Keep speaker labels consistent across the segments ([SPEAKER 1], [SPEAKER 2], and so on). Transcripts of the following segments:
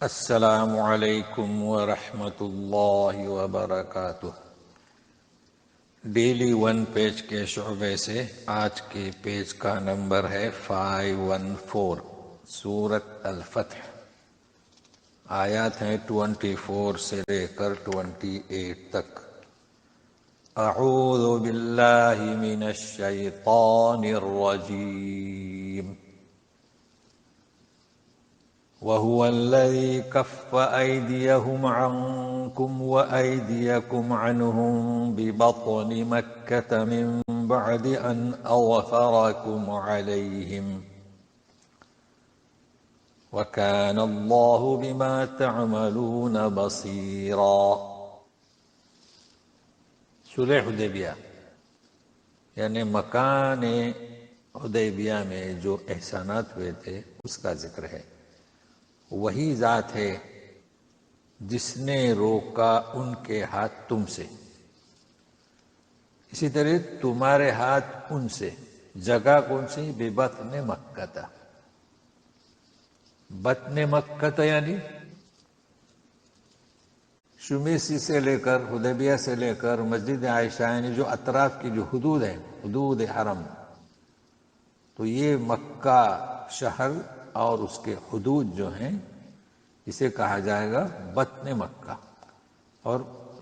[SPEAKER 1] السلام علیکم ورحمۃ اللہ وبرکاتہ۔ ڈیلی 1 پیج کے شعبے سے آج کے پیج کا نمبر ہے 514، سورۃ الفتح۔ آیات ہیں 24 سے لے کر 28 تک۔ اعوذ باللہ من الشیطان الرجیم۔ وَهُوَ الَّذِي كَفَّ أَيْدِيَهُمْ عَنكُمْ وَأَيْدِيَكُمْ عَنْهُمْ بِبَطْنِ مَكَّةَ مِنْ بَعْدِ أَنْ أَظْفَرَكُمْ عَلَيْهِمْ وَكَانَ اللَّهُ بِمَا تَعْمَلُونَ بَصِيرًا۔ صلح حدیبیہ یعنی مکان حدیبیہ میں جو احسانات ہوئے تھے اس کا ذکر ہے۔ وہی ذات ہے جس نے روکا ان کے ہاتھ تم سے، اسی طرح تمہارے ہاتھ ان سے۔ جگہ کون سی؟ ببطن مکہ تھا۔ بطن مکہ تھا یعنی شمیسی سے لے کر حدیبیہ سے لے کر مسجد عائشہ، یعنی جو اطراف کی جو حدود ہیں، حدود حرم، تو یہ مکہ شہر اور اس کے حدود جو ہیں اسے کہا جائے گا بطن مکہ، اور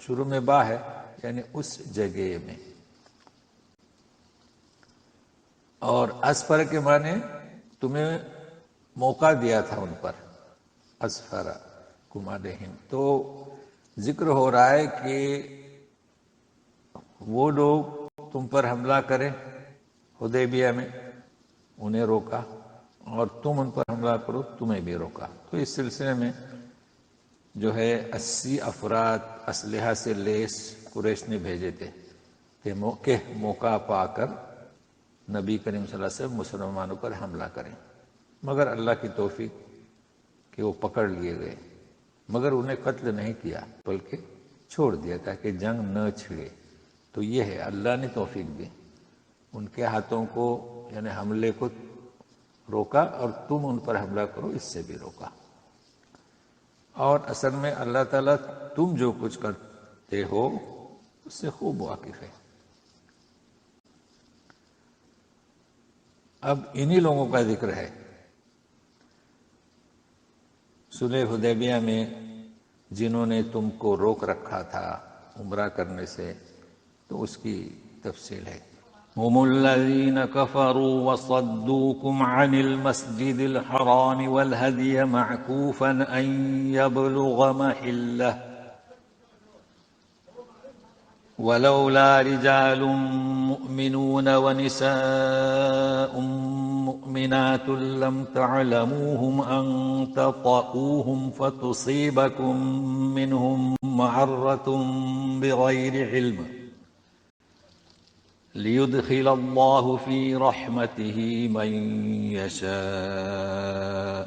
[SPEAKER 1] شروع میں با ہے یعنی اس جگہ میں۔ اور اسفر کے معنی تمہیں موقع دیا تھا ان پر، اسفر کمالہم۔ تو ذکر ہو رہا ہے کہ وہ لوگ تم پر حملہ کریں حدیبیہ میں، انہیں روکا، اور تم ان پر حملہ کرو، تمہیں بھی روکا۔ تو اس سلسلے میں جو ہے 80 افراد اسلحہ سے لیس قریش نے بھیجے تھے کہ موقع پا کر نبی کریم صلی اللہ علیہ وسلم مسلمانوں پر حملہ کریں، مگر اللہ کی توفیق کہ وہ پکڑ لیے گئے، مگر انہیں قتل نہیں کیا بلکہ چھوڑ دیا تاکہ جنگ نہ چھڑے۔ تو یہ ہے اللہ نے توفیق دی، ان کے ہاتھوں کو یعنی حملے کو روکا، اور تم ان پر حملہ کرو اس سے بھی روکا۔ اور اصل میں اللہ تعالیٰ تم جو کچھ کرتے ہو اس سے خوب واقف ہے۔ اب انہی لوگوں کا ذکر ہے صلح حدیبیہ میں جنہوں نے تم کو روک رکھا تھا عمرہ کرنے سے، تو اس کی تفصیل ہے۔ هم الذين كفروا وصدوكم عن المسجد الحرام والهدي معكوفا أن يبلغ محله ولولا رجال مؤمنون ونساء مؤمنات لم تعلموهم أن تطؤوهم فتصيبكم منهم معرة بغير علم ليدخل الله في رحمته من يشاء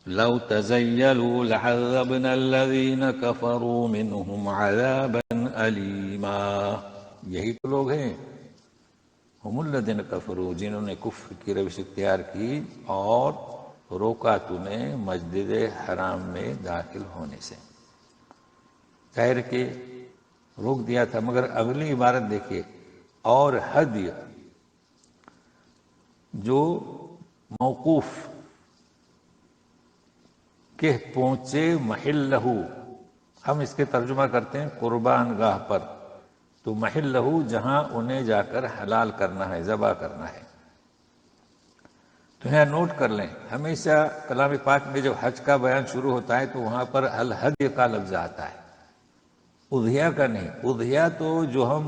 [SPEAKER 1] لو تزيلوا لعذبنا الذين كفروا منهم عذابا أليما۔ یہی تو لوگ ہیں ہم الذین کفروا، جنہوں نے کفر کی روش اختیار کی اور روکا تمہیں مسجد حرام میں داخل ہونے سے۔ ظاہر کہ روک دیا تھا، مگر اگلی عبارت دیکھیے، اور ہدی جو موقوف کہ پہنچے محلہ، ہم اس کے ترجمہ کرتے ہیں قربان گاہ پر، تو محلہ جہاں انہیں جا کر حلال کرنا ہے، ذبح کرنا ہے۔ تو یہاں نوٹ کر لیں، ہمیشہ کلام پاک میں جب حج کا بیان شروع ہوتا ہے تو وہاں پر الہدی کا لفظ آتا ہے، اضحیہ کا نہیں۔ اضحیہ تو جو ہم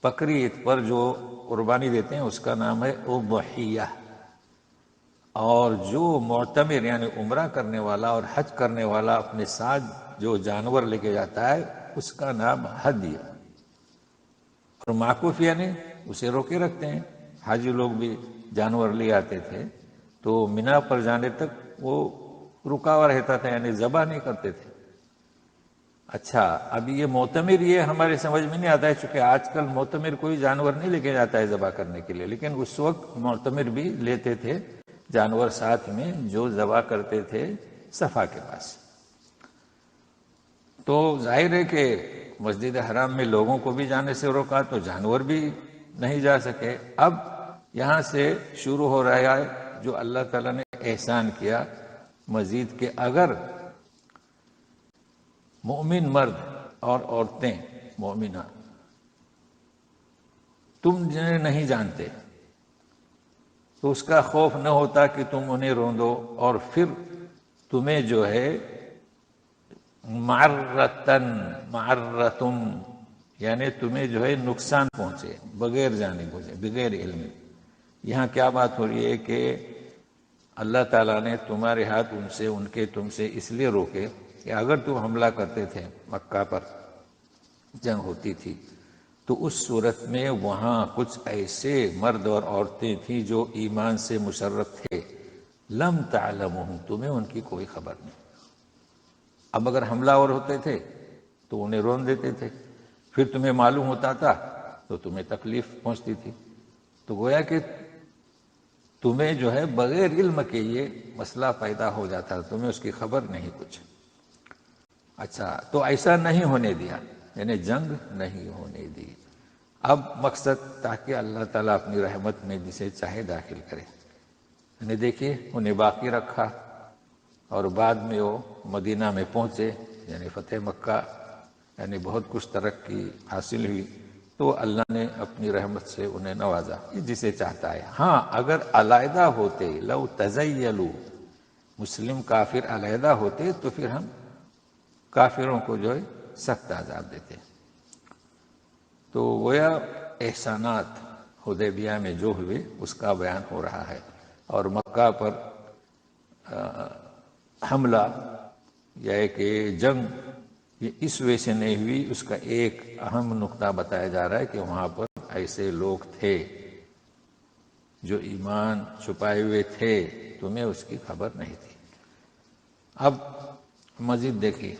[SPEAKER 1] بقری عید پر جو قربانی دیتے ہیں اس کا نام ہے اضحیہ، اور جو معتمر یعنی عمرہ کرنے والا اور حج کرنے والا اپنے ساتھ جو جانور لے کے جاتا ہے اس کا نام ہدی، اور معکوف یعنی اسے روکے رکھتے ہیں۔ حاجی لوگ بھی جانور لے آتے تھے تو مینا پر جانے تک وہ رکا ہوا رہتا تھا، یعنی ذبح نہیں کرتے تھے۔ اچھا، اب یہ معتمر یہ ہمارے سمجھ میں نہیں آتا ہے، چونکہ آج کل معتمر کوئی جانور نہیں لے کے جاتا ہے ذبح کرنے کے لیے، لیکن اس وقت معتمر بھی لیتے تھے، جانور ساتھ میں جو ذبح کرتے تھے صفا کے پاس۔ تو ظاہر ہے کہ مسجد حرام میں لوگوں کو بھی جانے سے روکا تو جانور بھی نہیں جا سکے۔ اب یہاں سے شروع ہو رہا ہے جو اللہ تعالیٰ نے احسان کیا مزید کہ اگر مومن مرد اور عورتیں مومنہ تم جنہیں نہیں جانتے تو اس کا خوف نہ ہوتا کہ تم انہیں روندو اور پھر تمہیں جو ہے معرتن یعنی تمہیں جو ہے نقصان پہنچے بغیر جانے بوجھے بغیر علم۔ یہاں کیا بات ہو رہی ہے کہ اللہ تعالیٰ نے تمہارے ہاتھ تم سے اس لیے روکے کہ اگر تم حملہ کرتے تھے مکہ پر جنگ ہوتی تھی تو اس صورت میں وہاں کچھ ایسے مرد اور عورتیں تھیں جو ایمان سے مشرف تھے، لم تعلمہم تمہیں ان کی کوئی خبر نہیں۔ اب اگر حملہ اور ہوتے تھے تو انہیں رون دیتے تھے، پھر تمہیں معلوم ہوتا تھا تو تمہیں تکلیف پہنچتی تھی۔ تو گویا کہ تمہیں جو ہے بغیر علم کے یہ مسئلہ پیدا ہو جاتا، تمہیں اس کی خبر نہیں کچھ۔ اچھا، تو ایسا نہیں ہونے دیا، یعنی جنگ نہیں ہونے دی۔ اب مقصد تاکہ اللہ تعالیٰ اپنی رحمت میں جسے چاہے داخل کرے، یعنی دیکھیے انہیں باقی رکھا اور بعد میں وہ مدینہ میں پہنچے، یعنی فتح مکہ، یعنی بہت کچھ ترقی حاصل ہوئی، تو اللہ نے اپنی رحمت سے انہیں نوازا جسے چاہتا ہے۔ ہاں اگر علیحدہ ہوتے، لو تزیلوا، مسلم کافر علیحدہ ہوتے تو پھر ہم کافروں کو جو ہے سخت عذاب دیتے۔ تو گویا احسانات حدیبیہ میں جو ہوئے اس کا بیان ہو رہا ہے، اور مکہ پر حملہ یا کہ جنگ یہ اس وجہ سے نہیں ہوئی، اس کا ایک اہم نقطہ بتایا جا رہا ہے کہ وہاں پر ایسے لوگ تھے جو ایمان چھپائے ہوئے تھے، تمہیں اس کی خبر نہیں تھی۔ اب مزید دیکھیے،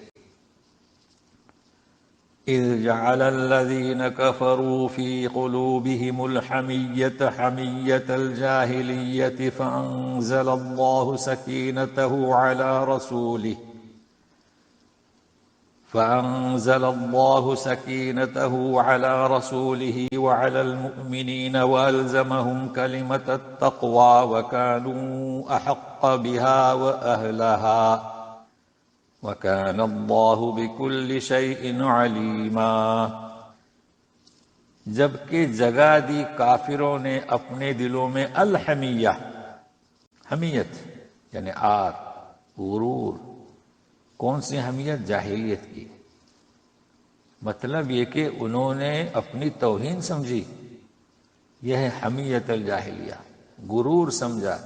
[SPEAKER 1] اذ جعل الذين كفروا في قلوبهم الحمية حمية الجاهلية فأنزل الله سكينته على رسوله وعلى المؤمنين وألزمهم كلمة التقوى وكانوا أحق بها وأهلها وَكَانَ اللَّهُ بِكُلِّ شَيْءٍ عَلِيمًا۔ جبکہ جگہ دی کافروں نے اپنے دلوں میں الحمیہ، حمیت یعنی آر، غرور۔ کون سی حمیت؟ جاہلیت کی۔ مطلب یہ کہ انہوں نے اپنی توہین سمجھی، یہ ہے حمیت الجاہلیہ۔ غرور سمجھا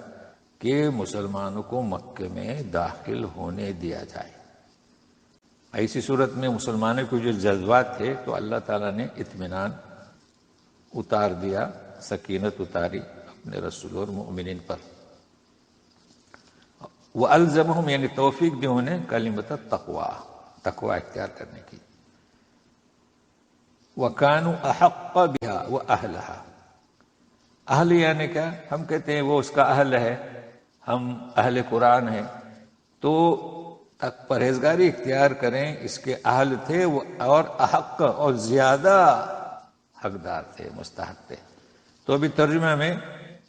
[SPEAKER 1] کہ مسلمانوں کو مکے میں داخل ہونے دیا جائے۔ ایسی صورت میں مسلمانوں کے جو جذبات تھے تو اللہ تعالیٰ نے اطمینان اتار دیا، سکینت اتاری اپنے رسول اور مؤمنین پر۔ وَأَلْزَمَهُمْ یعنی توفیق دی انہیں کلمۃ التقویٰ، تقویٰ اختیار کرنے کی۔ وَكَانُوا أَحَقَّ بِهَا وَأَهْلَهَا۔ اہل یعنی کیا؟ ہم کہتے ہیں وہ اس کا اہل ہے، ہم اہل قرآن ہیں، تو پرہیزگاری اختیار کریں، اس کے اہل تھے وہ، اور احق اور زیادہ حقدار تھے، مستحق تھے۔ تو ابھی ترجمہ میں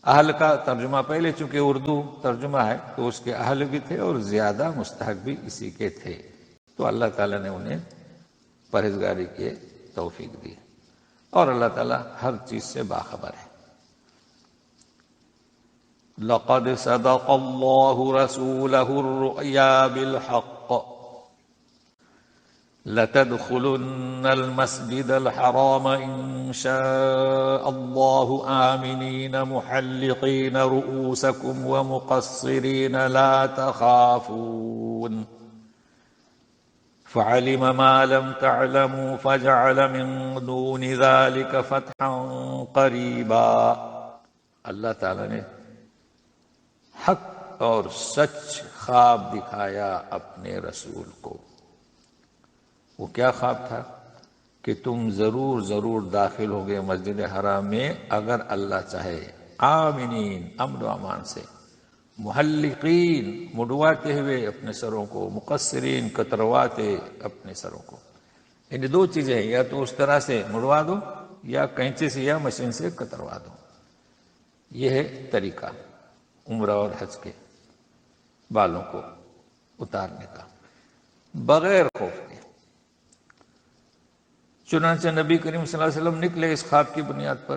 [SPEAKER 1] اہل کا ترجمہ پہلے، چونکہ اردو ترجمہ ہے تو اس کے اہل بھی تھے اور زیادہ مستحق بھی اسی کے تھے، تو اللہ تعالیٰ نے انہیں پرہیزگاری کی توفیق دی، اور اللہ تعالیٰ ہر چیز سے باخبر ہے۔ لقد صدق الله رسوله الرؤيا بالحق لتدخلن المسجد الحرام إن شاء الله آمنين محلقين رؤوسكم ومقصرين لا تخافون فعلم ما لم تعلموا فجعل من دون ذلك فتحا قريبا۔ اللہ تعالیٰ نے حق اور سچ خواب دکھایا اپنے رسول کو۔ وہ کیا خواب تھا؟ کہ تم ضرور ضرور داخل ہوگے مسجد حرام میں اگر اللہ چاہے، آمینین، امن و امان سے، محلقین مڈواتے ہوئے اپنے سروں کو، مقصرین کترواتے اپنے سروں کو. یعنی دو چیزیں ہیں، یا تو اس طرح سے مڑوا دو یا کینچی سے یا مشین سے کتروا دو. یہ ہے طریقہ عمرہ اور حج کے بالوں کو اتارنے کا بغیر خوف کے. چنانچہ نبی کریم صلی اللہ علیہ وسلم نکلے اس خواب کی بنیاد پر،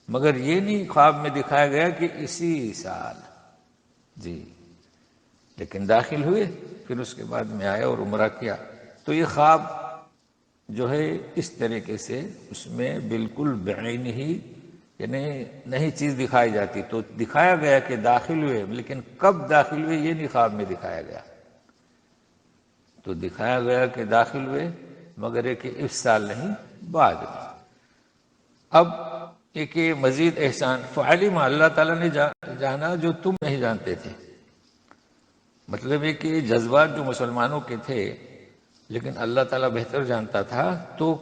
[SPEAKER 1] مگر یہ نہیں خواب میں دکھایا گیا کہ اسی سال جی، لیکن داخل ہوئے، پھر اس کے بعد میں آئے اور عمرہ کیا. تو یہ خواب جو ہے اس طریقے سے اس میں بالکل بعین ہی یعنی نئی چیز دکھائی جاتی. تو دکھایا گیا کہ داخل ہوئے، لیکن کب داخل ہوئے یہ نہیں خواب میں دکھایا گیا. تو دکھایا گیا کہ داخل ہوئے، مگر ایک اس سال نہیں بعد میں. اب ایک مزید احسان فعلم، اللہ تعالیٰ نے جانا جو تم نہیں جانتے تھے. مطلب ہے کہ جذبات جو مسلمانوں کے تھے لیکن اللہ تعالیٰ بہتر جانتا تھا، تو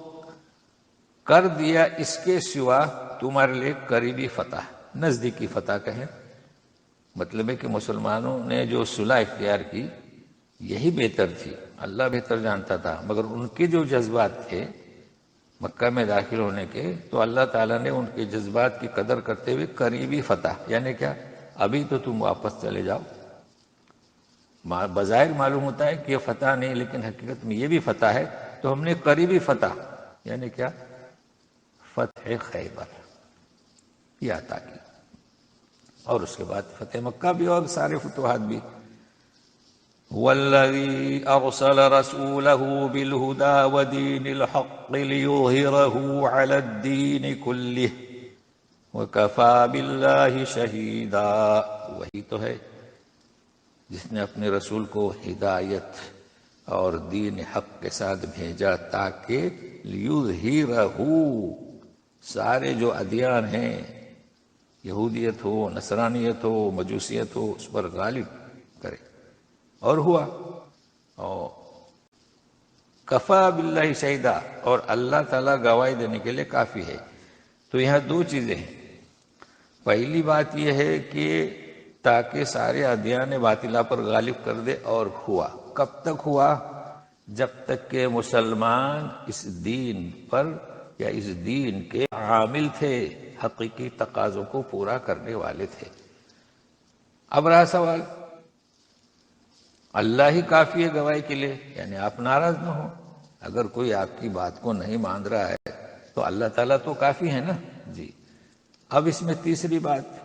[SPEAKER 1] کر دیا اس کے سوا تمہارے لیے قریبی فتح، نزدیکی فتح کہیں. مطلب ہے کہ مسلمانوں نے جو صلح اختیار کی یہی بہتر تھی، اللہ بہتر جانتا تھا، مگر ان کے جو جذبات تھے مکہ میں داخل ہونے کے، تو اللہ تعالیٰ نے ان کے جذبات کی قدر کرتے ہوئے قریبی فتح، یعنی کیا، ابھی تو تم واپس چلے جاؤ. بظاہر معلوم ہوتا ہے کہ یہ فتح نہیں، لیکن حقیقت میں یہ بھی فتح ہے. تو ہم نے قریبی فتح یعنی کیا، فتح خیبر یہ عطا کی، اور اس کے بعد فتح مکہ بھی اور سارے فتوحات بھی. والذی ارسل رسولہ بالہدى ودین الحق لیظہرہ علی الدین کلہ وکفی باللہ شہیدا. وہی تو ہے جس نے اپنے رسول کو ہدایت اور دین حق کے ساتھ بھیجا تاکہ لیظہرہ، سارے جو ادیان ہیں، یہودیت ہو، نصرانیت ہو، مجوسیت ہو، اس پر غالب کرے. اور ہوا. اور کفا باللہ شہیدا، اور اللہ تعالیٰ گواہی دینے کے لیے کافی ہے. تو یہاں دو چیزیں ہیں. پہلی بات یہ ہے کہ تاکہ سارے ادیان باطلہ پر غالب کر دے، اور ہوا. کب تک ہوا؟ جب تک کہ مسلمان اس دین پر یا اس دین کے عامل تھے، حقیقی تقاضوں کو پورا کرنے والے تھے. اب رہا سوال، اللہ ہی کافی ہے گواہی کے لیے، یعنی آپ ناراض نہ ہو. اگر کوئی آپ کی بات کو نہیں مان رہا ہے تو اللہ تعالیٰ تو کافی ہے نا جی. اب اس میں تیسری بات،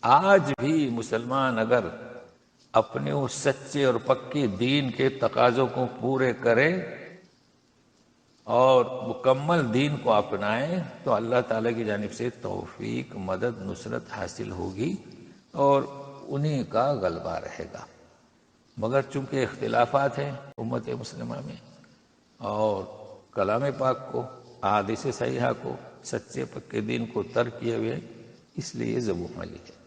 [SPEAKER 1] آج بھی مسلمان اگر اپنے اس سچے اور پکے دین کے تقاضوں کو پورے کرے اور مکمل دین کو اپنائیں تو اللہ تعالیٰ کی جانب سے توفیق، مدد، نصرت حاصل ہوگی اور انہی کا غلبہ رہے گا. مگر چونکہ اختلافات ہیں امت مسلمہ میں، اور کلام پاک کو، احادیث صحیحہ کو، سچے پکے دین کو ترک کیے ہوئے، اس لیے یہ ضبوط ملی ہے.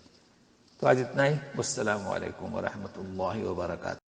[SPEAKER 1] تو آج اتنا ہی. والسلام علیکم ورحمۃ اللہ وبرکاتہ.